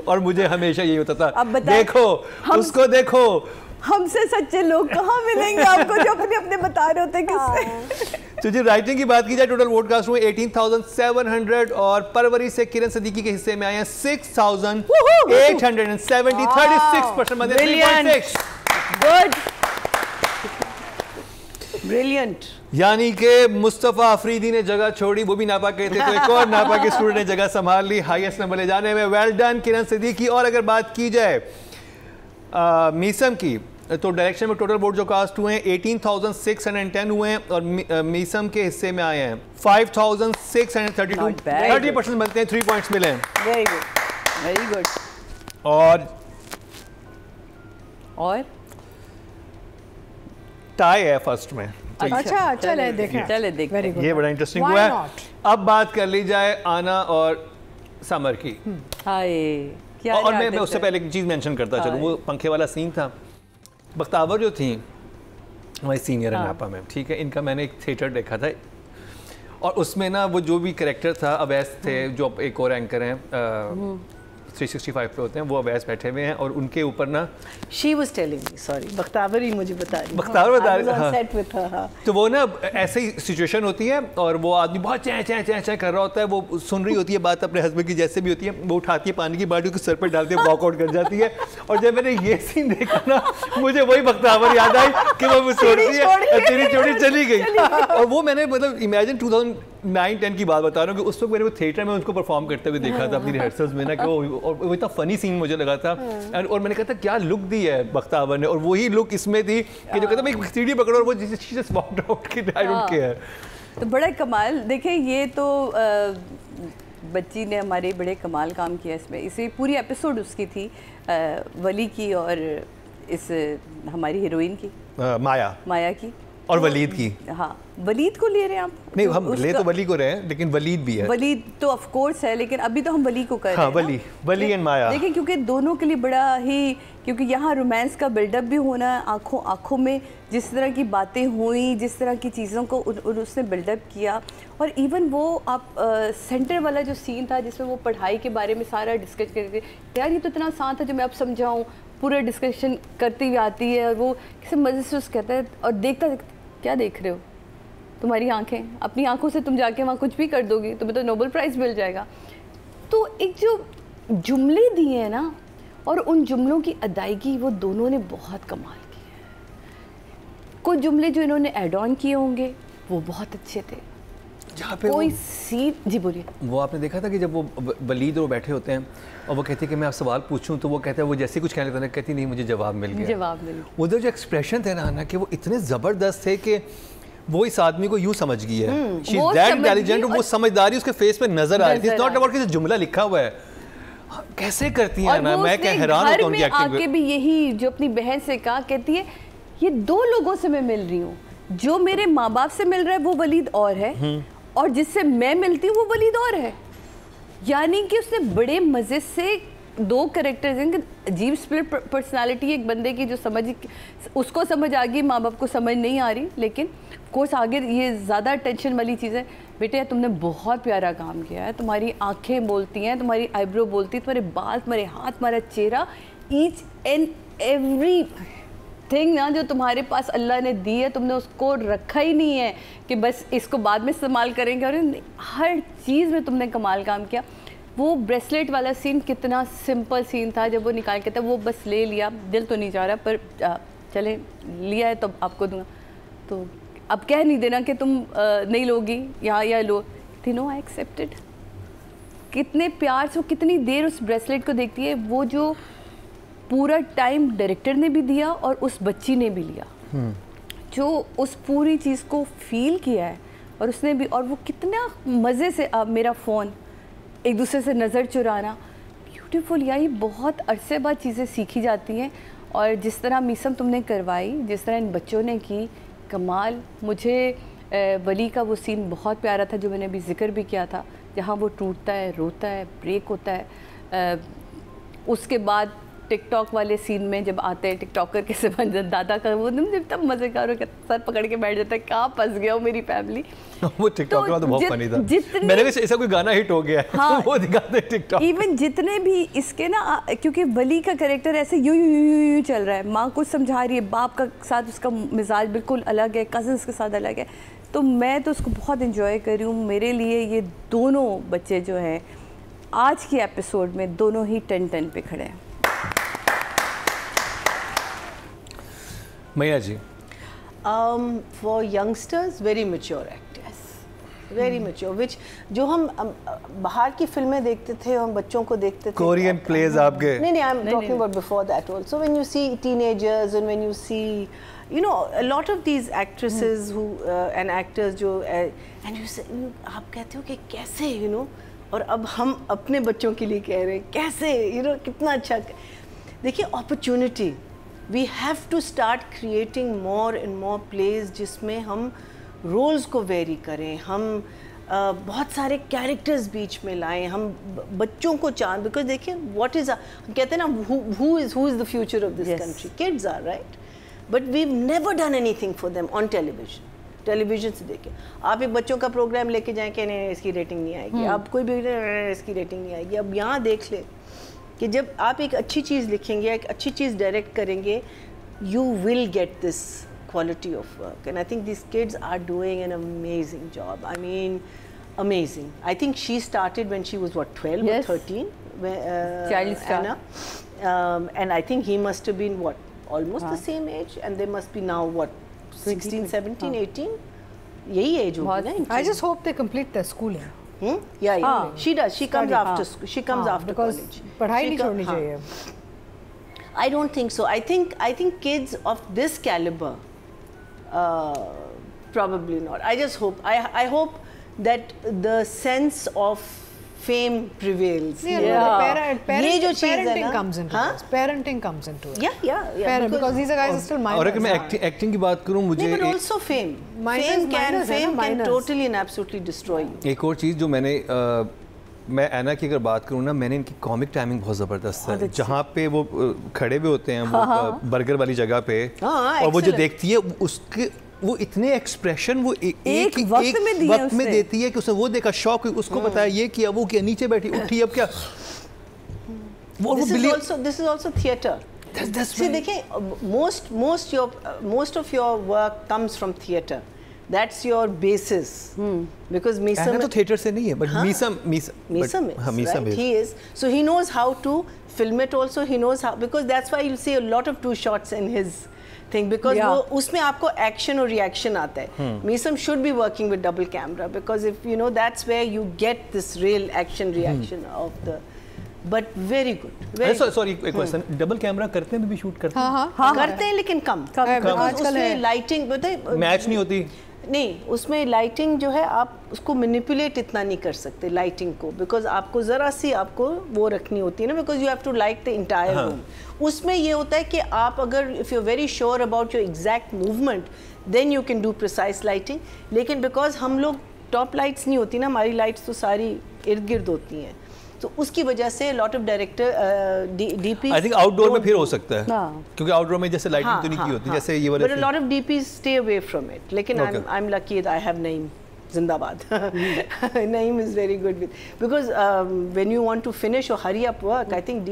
और मुझे हमेशा यही होता था, देखो उसको देखो, हमसे सच्चे लोग कहाँ मिलेंगे आपको जो अपने अपने बता रहे होते हैं किससे। तो जो राइटिंग की बात की जाए, टोटल वोटकास्ट हुए 18,700 और परवरी से किरण सदीकी के हिस्से में आए हैं 6,870, 36% मतलब 3.6। Good, brilliant. यानी कि मुस्तफ़ा अफरीदी ने जगह छोड़ी, वो भी नापा के थे, तो एक और नापा के स्टूडेंट ने जगह संभाल ली हाईएस्ट नंबर ले जाने में। वेल डन किरण सदीकी। और अगर बात की जाए मीसम की, तो डायरेक्शन में टोटल वोट जो कास्ट हुए हैं 18,610 हुए हैं, और मीसम के हिस्से में आए हैं 5,632, 30% बनते हैं, 3 पॉइंट्स मिले हैं। Very good, very good. और टाई है फर्स्ट में। अच्छा, चले देखें। ये बड़ा इंटरेस्टिंग हुआ है। अब बात कर ली जाए आना और समर की। क्या और मैं उससे पहले एक चीज़ मेंशन करता चलूँ, वो पंखे वाला सीन था। बख्तावर जो थी हमारी सीनियर है नापा में, ठीक है, इनका मैंने एक थिएटर देखा था, और उसमें ना वो जो भी कैरेक्टर था, अवैस थे, जो एक और एंकर हैं 365 पे होते हैं, वो अवैस बैठे हुए हैं, और उनके ऊपर ना she was telling me, sorry Bakhtawar ही मुझे बता रही, बख्तावर बता रही है, सेट विद हर। तो वो ना ऐसे ही सिचुएशन होती है, और वो आदमी बहुत चैं चैं चैं चैं कर रहा होता है, वो सुन रही होती है बात अपने हस्बैंड की जैसे भी होती है, वो उठाती है पानी की बाल्टी उसके सर पर डालती है, वॉकआउट कर जाती है। और जब मैंने ये सीन देखा ना, मुझे वही बख्तावर याद आई कि वो छोड़ती है, तेरी छोड़ी चली गई। और वो मैंने मतलब इमेजिन 2009-10 की बात बता रहा हूँ कि उस वक्त मैंने वो थिएटर में उसको परफॉर्म करते हुए देखा था अपनी रिहर्सल्स में ना, कि वो इतना फनी सीन मुझे लगा था। और मैंने कहा था क्या लुक दी है बख्तावर ने, और वही लुक इसमें थी कि जो कहता मैं एक सीढ़ी पकड़ो और वो जस्ट वॉकड आउट की आई डोंट केयर। तो बड़ा कमाल, देखें ये तो बच्ची ने हमारे बड़े कमाल काम किया इसमें। इसे पूरी एपिसोड उसकी थी, वली की और इस हमारी हीरोइन की माया की और वलीद की। हाँ, वलीद को ले रहे हैं आप? नहीं, हम ले तो वली को रहे हैं, लेकिन वलीद भी है। वलीद तो ऑफ कोर्स है, लेकिन अभी तो हम वली को कर रहे हैं। वली एंड माया। देखिए, क्योंकि दोनों के लिए बड़ा ही, क्योंकि यहाँ रोमांस का बिल्डअप भी होना, आंखों आंखों में जिस तरह की बातें हुई, जिस तरह की चीज़ों को उसने बिल्डअप किया। और इवन वो आप सेंटर वाला जो सीन था जिसमें वो पढ़ाई के बारे में सारा डिस्कस करते, यार ये तो इतना आसान था जो मैं अब समझाऊँ, पूरा डिस्कशन करती हुई आती है, और वो किसी मज़े से उस कहता है, और देखता क्या देख रहे हो, तुम्हारी आंखें, अपनी आंखों से तुम जाके वहाँ कुछ भी कर दोगी, तुम्हें तो नोबेल प्राइज़ मिल जाएगा। तो एक जो जुमले दिए हैं ना, और उन जुमलों की अदायगी वो दोनों ने बहुत कमाल की है। कुछ जुमले जो इन्होंने ऐड ऑन किए होंगे वो बहुत अच्छे थे। जहाँ पे कोई सीन, जी बोलिए। वो आपने देखा था कि जब वो वलीद वो बैठे होते हैं और वो कहती है कि मैं आप सवाल पूछूं, तो वो कहता है, वो जैसे कुछ कहने लगता है, कहती नहीं मुझे जवाब मिल गया। उधर जो एक्सप्रेशन थे ना कि वो इतने ज़बरदस्त थे कि वो इस आदमी को यूं समझ गई है, शी इज दैट इंटेलिजेंट, वो समझदारी उसके फेस पे नजर आ रही थी। नॉट अबाउट कि जुमला लिखा हुआ है, कैसे करती है ना, मैं क्या हैरान होता हूं उनकी एक्टिंग पे। आके भी यही जो अपनी बहन से कहा, कहती है ये दो लोगों से मैं मिल रही हूँ, जो मेरे माँ बाप से मिल रहा है वो वलीद और है, और जिससे मैं मिलती हूँ वो वलीद और है। यानी कि उसने बड़े मज़े से दो कैरेक्टर्स हैं, अजीब स्प्लिट पर्सनालिटी एक बंदे की, जो उसको समझ आ गई, माँ बाप को समझ नहीं आ रही, लेकिन कोर्स आगे ये ज़्यादा टेंशन वाली चीज़ है। बेटे तुमने बहुत प्यारा काम किया है, तुम्हारी आंखें बोलती हैं, तुम्हारी आईब्रो बोलती है, तुम्हारे बाल, तुम्हारे हाथ, तुम्हारा चेहरा, ईच एंड एवरी थिंग ना जो तुम्हारे पास अल्लाह ने दी है, तुमने उसको रखा ही नहीं है कि बस इसको बाद में इस्तेमाल करेंगे, और हर चीज़ में तुमने कमाल काम किया। वो ब्रेसलेट वाला सीन कितना सिंपल सीन था, जब वो निकाल के था, वो बस ले लिया, दिल तो नहीं चाह रहा पर चले लिया है तो आपको दूंगा, तो अब कह नहीं देना कि तुम नहीं लोगी या लो, तीनों आई एक्सेप्टेड। कितने प्यार से वो कितनी देर उस ब्रेसलेट को देखती है, वो जो पूरा टाइम डायरेक्टर ने भी दिया और उस बच्ची ने भी लिया, जो उस पूरी चीज़ को फील किया है, और उसने भी, और वो कितना मज़े से मेरा फ़ोन, एक दूसरे से नज़र चुराना, ब्यूटीफुल यार, ये बहुत अरसे बाद चीज़ें सीखी जाती हैं। और जिस तरह मीसम तुमने करवाई, जिस तरह इन बच्चों ने की, कमाल। मुझे वली का वो सीन बहुत प्यारा था जो मैंने अभी जिक्र भी किया था, जहाँ वो टूटता है, रोता है, ब्रेक होता है। उसके बाद टिकटॉक वाले सीन में जब आते हैं, टिकटॉकर के समझ दादा का वो जब तब मज़ेदार हो, सर पकड़ के बैठ जाता है, कहाँ फंस गया हो मेरी फैमिली। वो टिकटॉक का तो बहुत फनी था, मैंने कहा ऐसा कोई गाना हिट हो गया है, हाँ, वो दिखाते हैं टिकटॉक। इवन जितने भी इसके ना, क्योंकि वली का कैरेक्टर ऐसे यू चल रहा है, माँ कुछ समझा रही है, बाप का साथ उसका मिजाज बिल्कुल अलग है, कज़न्स के साथ अलग है, तो मैं तो उसको बहुत इंजॉय कर रही हूँ। मेरे लिए ये दोनों बच्चे जो हैं आज की एपिसोड में दोनों ही 10-10 पे खड़े हैं। मैया जी, for youngsters very mature actors, very mature, which जो हम बाहर की फिल्में देखते थे, हम बच्चों को देखते थे, कोरियन प्लेज आपके, नहीं I'm talking about before that also, when you see teenagers and when you see a lot of these actresses who and actors जो and you say, आप कहते हो कि कैसे और अब हम अपने बच्चों के लिए कह रहे हैं कैसे कितना अच्छा। देखिए opportunity, we have to start creating more and more plays जिसमें हम रोल्स को वेरी करें, हम बहुत सारे कैरेक्टर्स बीच में लाएं, हम बच्चों को चांद, बिकॉज देखिए व्हाट इज, कहते हैं ना who is the future of this country, kids are, right, but we've never done anything for them on television से देखिए, आप एक बच्चों का प्रोग्राम लेके जाएं कि नहीं इसकी रेटिंग नहीं आएगी, आप कोई भी इसकी रेटिंग नहीं आएगी। अब यहाँ देख ले कि जब आप एक अच्छी चीज़ लिखेंगे, एक अच्छी चीज़ डायरेक्ट करेंगे, you will get this quality of work, and I think these kids are doing an amazing job. I mean, amazing. I think she started when she was what, 12 or 13, Child star. Anna, and I think he must have been what, almost the same age, and they must be now what, 16, 17, 18, यही age होगी ना। I just hope they complete their schooling. Yeah. She does. She comes after school. She comes after college. पढ़ाई नहीं छोड़नी चाहिए। I don't think so. I think kids of this caliber, probably not. I just hope. I hope that the sense of fame prevails. ये जो चीज़ है ना, parenting comes into it. Yeah. Because these guys are still minors. और अगर मैं acting की बात करूं, मुझे but also fame can totally and absolutely destroy you. एक और चीज़ जो मैं एना की अगर बात करूँ ना, मैंने इनकी कॉमिक टाइमिंग बहुत ज़बरदस्त है, जहाँ पे वो खड़े हुए होते हैं वो बर्गर वाली जगह पे, और वो जो देखती है उसके वो इतने एक्सप्रेशन वो एक वक्त में देती है कि उसने वो देखा, शौक, उसको बताया ये किया, वो किया, नीचे बैठी, उठी, अब क्या। This is also theatre. See, देखिए, most of your work comes from theatre. That's your basis. Because Meesam तो theatre से नहीं है, but Meesam is, right? He is. So he knows how to film it also. He knows how, because that's why you'll see a lot of two shots in his thing, because वो उसमें आपको action और reaction आता है. Meesam should be working with double camera, because if that's where you get this real action reaction of the. But very good. Sorry, एक question, double camera करते हैं भी शूट करते हैं? हाँ करते हैं, लेकिन कम। उसमें लाइटिंग बताए मैच नहीं होती। नहीं, उसमें लाइटिंग जो है आप उसको मैनिपुलेट इतना नहीं कर सकते लाइटिंग को, बिकॉज आपको ज़रा सी आपको वो रखनी होती है ना, because you have to light the entire room. उसमें ये होता है कि आप अगर if you are very sure about your exact movement, then you can do precise lighting. लेकिन बिकॉज हम लोग टॉप लाइट्स नहीं होती ना, हमारी लाइट्स तो सारी इर्द गिर्द होती हैं, तो उसकी वजह से lot of director DP I think outdoor में फिर हो सकता है, क्योंकि आउटडोर में जैसे लाइटिंग तो नहीं की होती जैसे ये वाले, but lot of DPs stay away from it, लेकिन I am lucky I have Naeem Zindabad. Naeem is very good with, because when you want to finish or hurry up work, I think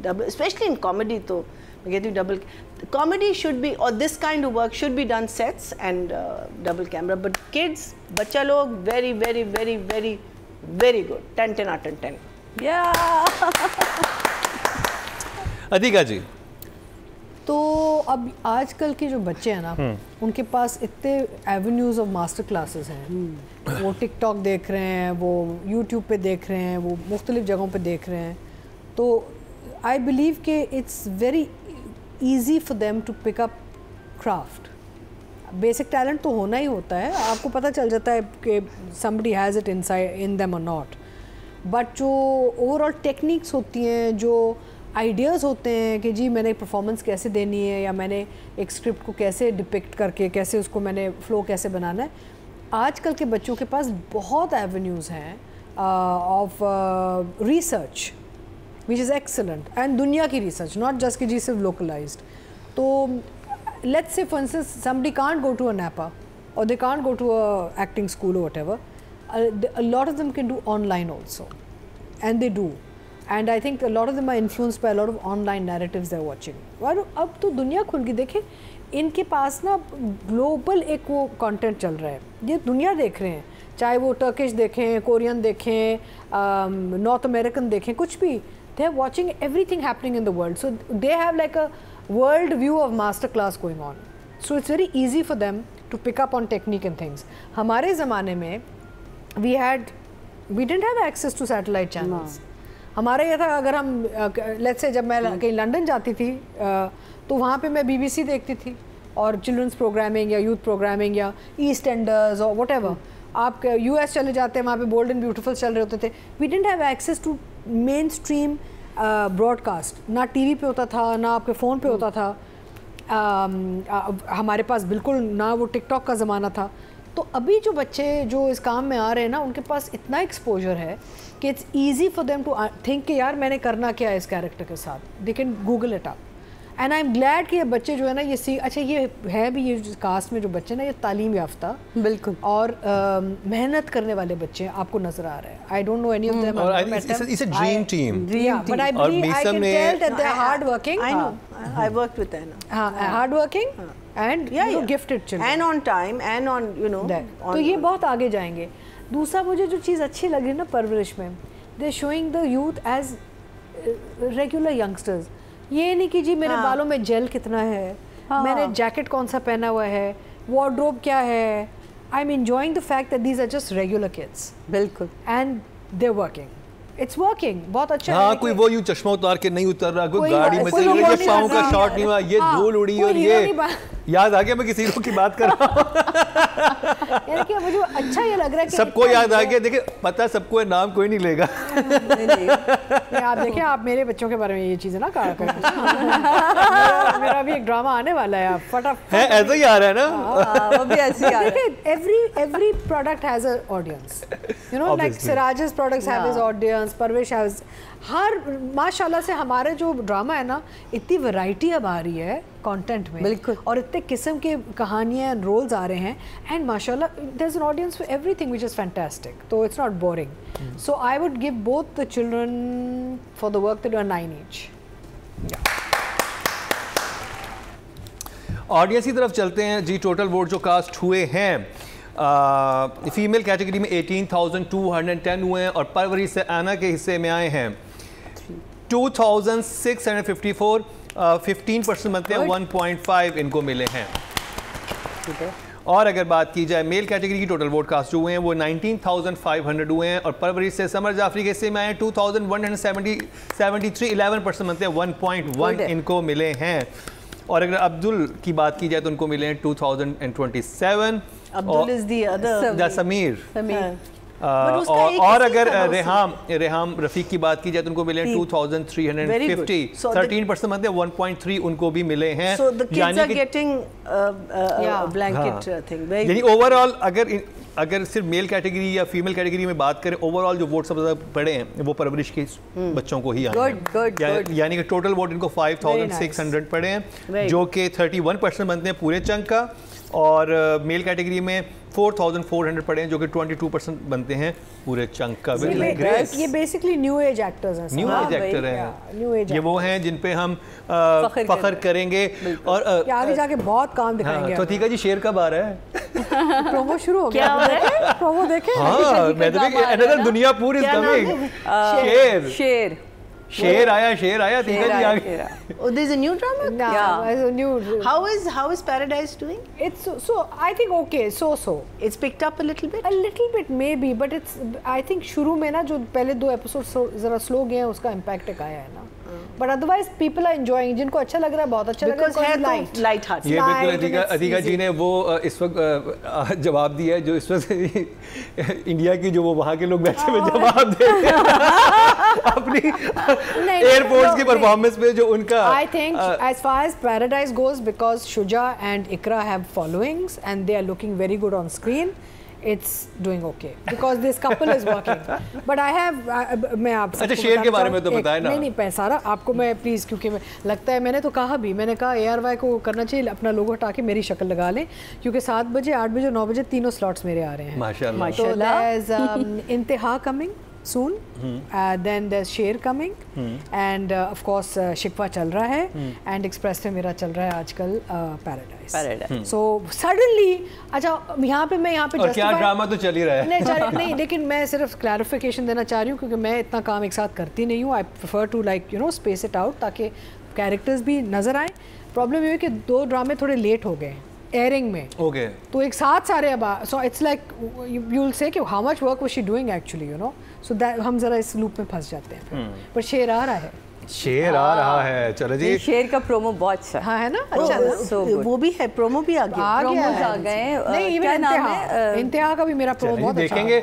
double, especially in comedy, तो I get you double. Comedy should be, or this kind of work should be done sets and double camera. But kids, बच्चा लोग very very very very very good. 10 out of 10. Yeah. अधिका जी, तो अब आजकल के जो बच्चे हैं ना, उनके पास इतने एवेन्यूज़ ऑफ मास्टर क्लासेस हैं। वो टिकटॉक देख रहे हैं, वो यूट्यूब पे देख रहे हैं, वो मुख्तलिफ़ जगहों पे देख रहे हैं। तो आई बिलीव कि it's very easy for them to pick up craft. Basic talent तो होना ही होता है, आपको पता चल जाता है कि somebody has it inside in them और नॉट, बट जो ओवरऑल टेक्निक्स होती हैं, जो आइडियाज़ होते हैं कि जी मैंने परफॉर्मेंस कैसे देनी है, या मैंने एक स्क्रिप्ट को कैसे डिपिक्ट करके कैसे उसको मैंने फ़्लो कैसे बनाना है, आजकल के बच्चों के पास बहुत एवेन्यूज़ हैं of research which is excellent, and दुनिया की रिसर्च, नॉट जस्ट कि जी सिर्फ लोकलाइज्ड। तो let's say for instance somebody can't go to a NAPA or they can't go to a acting school or whatever, a lot of them can do online also, and they do. And I think a lot of them are influenced by a lot of online narratives they're watching. और अब तो दुनिया खुल गई, देखें इनके पास ना global एक वो कंटेंट चल रहा है, ये दुनिया देख रहे हैं, चाहे वो टर्किश देखें, कोरियन देखें, नॉर्थ अमेरिकन देखें, कुछ भी, they are watching everything happening in the world. So they have like a world view of master class going on. So it's very easy for them to pick up on technique and things. हमारे ज़माने में we didn't have access to satellite channels. हमारे ये था, अगर हम let's say जब मैं कहीं लंदन जाती थी तो वहाँ पे मैं BBC देखती थी, और चिल्ड्रंस प्रोग्रामिंग या यूथ प्रोग्रामिंग या ईस्ट एंडर्स और वट एवर। आप US चले जाते हैं, वहाँ पे बोल्ड एंड ब्यूटीफुल चल रहे होते थे। We didn't have access to mainstream broadcast, ना TV पे होता था, ना आपके फ़ोन पे होता था, हमारे पास बिल्कुल ना वो टिकटॉक का ज़माना था। तो अभी जो बच्चे जो इस काम में आ रहे हैं ना, उनके पास इतना एक्सपोजर है कि it's easy for them to think कि यार मैंने करना क्या है इस कैरेक्टर के साथ, they can Google it up. And I am glad कि ये बच्चे जो है ना, ये अच्छा ये है भी, ये कास्ट में जो बच्चे ना, ये तालीम याफ्ता बिल्कुल और मेहनत करने वाले बच्चे आपको नज़र आ रहे हैं। I don't know any of them, it's a dream team, but I believe I can tell that they are hard working. I know, I worked with Anna. Hard working and gifted children, and on time and on तो ये बहुत आगे जाएंगे। दूसरा मुझे जो चीज़ अच्छी लगी ना परवरिश में, they showing the youth as regular youngsters. ये नहीं कि जी मेरे बालों में जेल कितना है, मैंने जैकेट कौन सा पहना हुआ है, वार्डरोब क्या है। I am enjoying the fact that these are just regular kids. बिल्कुल, and they are working, it's working, बहुत अच्छा। हाँ, कोई वो यूँ चश्मा उतार के नहीं उतर रहा, कोई गाड़ी में से ये पाँव का शॉट नहीं हुआ, ये धूल उड़ी, और ये याद आ गया मैं किसी की बात कर रहा हूँ। यानी कि मुझे अच्छा ये लग रहा है कि सबको याद आ गया। देखिए पता सबको है, नाम कोई नहीं लेगा। आप देखिए, आप मेरे बच्चों के बारे में ये चीज़ें ना कहा करें। मेरा भी एक ड्रामा आने वाला है, आप फटाफट है, ऐसा ही आ रहा है ना, वो भी ऐसे ही आ रहा है। Every product has an audience, you know, like Siraj's products have his audience, Parvesh has, हर माशाल्लाह से हमारे जो ड्रामा है ना, इतनी वैरायटी अब आ रही है कंटेंट में, बिल्कुल, और इतने किस्म के कहानियाँ एंड रोल्स आ रहे हैं, एंड माशाल्लाह there is an audience for everything which is fantastic, तो it's not boring. So I would give both the children for the work that are 9 each। Audience की तरफ चलते हैं जी। टोटल वोट जो कास्ट हुए हैं, फीमेल कैटेगरी में 18,210 हुए हैं, और परवरिश से आना के हिस्से में आए हैं 2,654, 15% बनते हैं 1.5 इनको मिले हैं। और अगर बात की जाए मेल कैटेगरी की, टोटल वोट कास्ट जो हुए हैं वो 19,500 हुए हैं, और परवरिश से समर जाफरी के हिस्से में आए 2,173, 11% बनते हैं 1.1 इनको मिले हैं। और अगर अब्दुल की बात की जाए तो उनको मिले हैं 2027। Abdul is the other, Sameer. और अगर रेहाम रफीक की बात की जाए तो उनको मिले हैं 2,350, 13% बनते हैं 1.3 उनको भी मिले हैं। So the kids are getting blanket thing. यानी ओवरऑल अगर सिर्फ मेल कैटेगरी या फीमेल कैटेगरी में बात करें, ओवरऑल जो वोट सबसे ज़्यादा पड़े हैं वो परवरिश के बच्चों को ही आए हैं। यानी कि टोटल वोट इनको 5600 पड़े हैं, जो कि 31% बनते हैं पूरे चंक का, और मेल कैटेगरी में 4400 पड़े हैं, जो कि 22% बनते हैं पूरे चंक का। ये बेसिकली न्यू एज एक्टर्स हैं, न्यू एज एक्टर हैं, ये वो हैं जिन पे हम फख्र करेंगे और आगे जाके बहुत काम दिखाएंगे। तो ठीक है जी, शेर कब आ रहा है? प्रोमो शुरू हो गया, प्रोमो देखे? हाँ, मैं तो दुनिया पूरी शेर शेर आया ठीक है जी आगे। Oh, there's a new drama? Yeah, there's a new. How is Paradise doing? It's so I think okay, so. It's picked up a little bit. A little bit maybe, but it's I think शुरू में ना जो पहले 2 episode जरा slow गए हैं, उसका impact एक आया है ना। But otherwise people are enjoying, जिनको अच्छा लग रहा है बहुत अच्छा लग रहा है, लाइट हार्ट। ये बिल्कुल अतिका जी ने वो इस वक्त जवाब दिया है जो इस वक्त इंडिया की जो वो वहाँ के लोग बैठे हुए जवाब दे रहे हैं अपनी एयरपोर्ट्स की परफॉर्मेंस पे जो उनका। I think as far as Paradise goes, because Shuja and Ikra have followings and they are looking very good on screen, it's doing okay because this couple is working. But I have मैं आप अच्छा शेर के बारे में तो बताएं ना। नहीं सारा आपको मैं प्लीज़, क्योंकि लगता है मैंने तो कहा भी, मैंने कहा ARY को करना चाहिए अपना लोगो हटा के मेरी शक्ल लगा लें, क्योंकि 7 बजे 8 बजे 9 बजे तीनों स्लॉट्स मेरे आ रहे हैं माशाल्लाह। So there's इंतहा coming soon, then there's शेर coming, and of course शिकवा चल रहा है, and एक्सप्रेस में मेरा चल रहा है आजकल पैराडाइज। So suddenly अच्छा यहाँ पे और क्या ड्रामा तो चल ही रहा है। नहीं लेकिन मैं सिर्फ क्लैरिफिकेशन देना चाह रही हूँ, क्योंकि मैं इतना काम एक साथ करती नहीं हूँ। I prefer to space it out ताकि कैरेक्टर्स भी नजर आए। प्रॉब्लम ये है कि 2 ड्रामे थोड़े लेट हो गए एयरिंग में, तो एक साथ सारे अब so it's like you will say कि how much work was she doing actually, so that हम जरा इस लूप में फंस जाते हैं। पर शेर आ रहा है, चलो जी। शेर का प्रोमो बहुत अच्छा है ना, अच्छा वो भी है, प्रोमो भी आ गया, आ गए। नहीं, इवन इंतहा का भी मेरा प्रोमो बहुत अच्छा देखेंगे।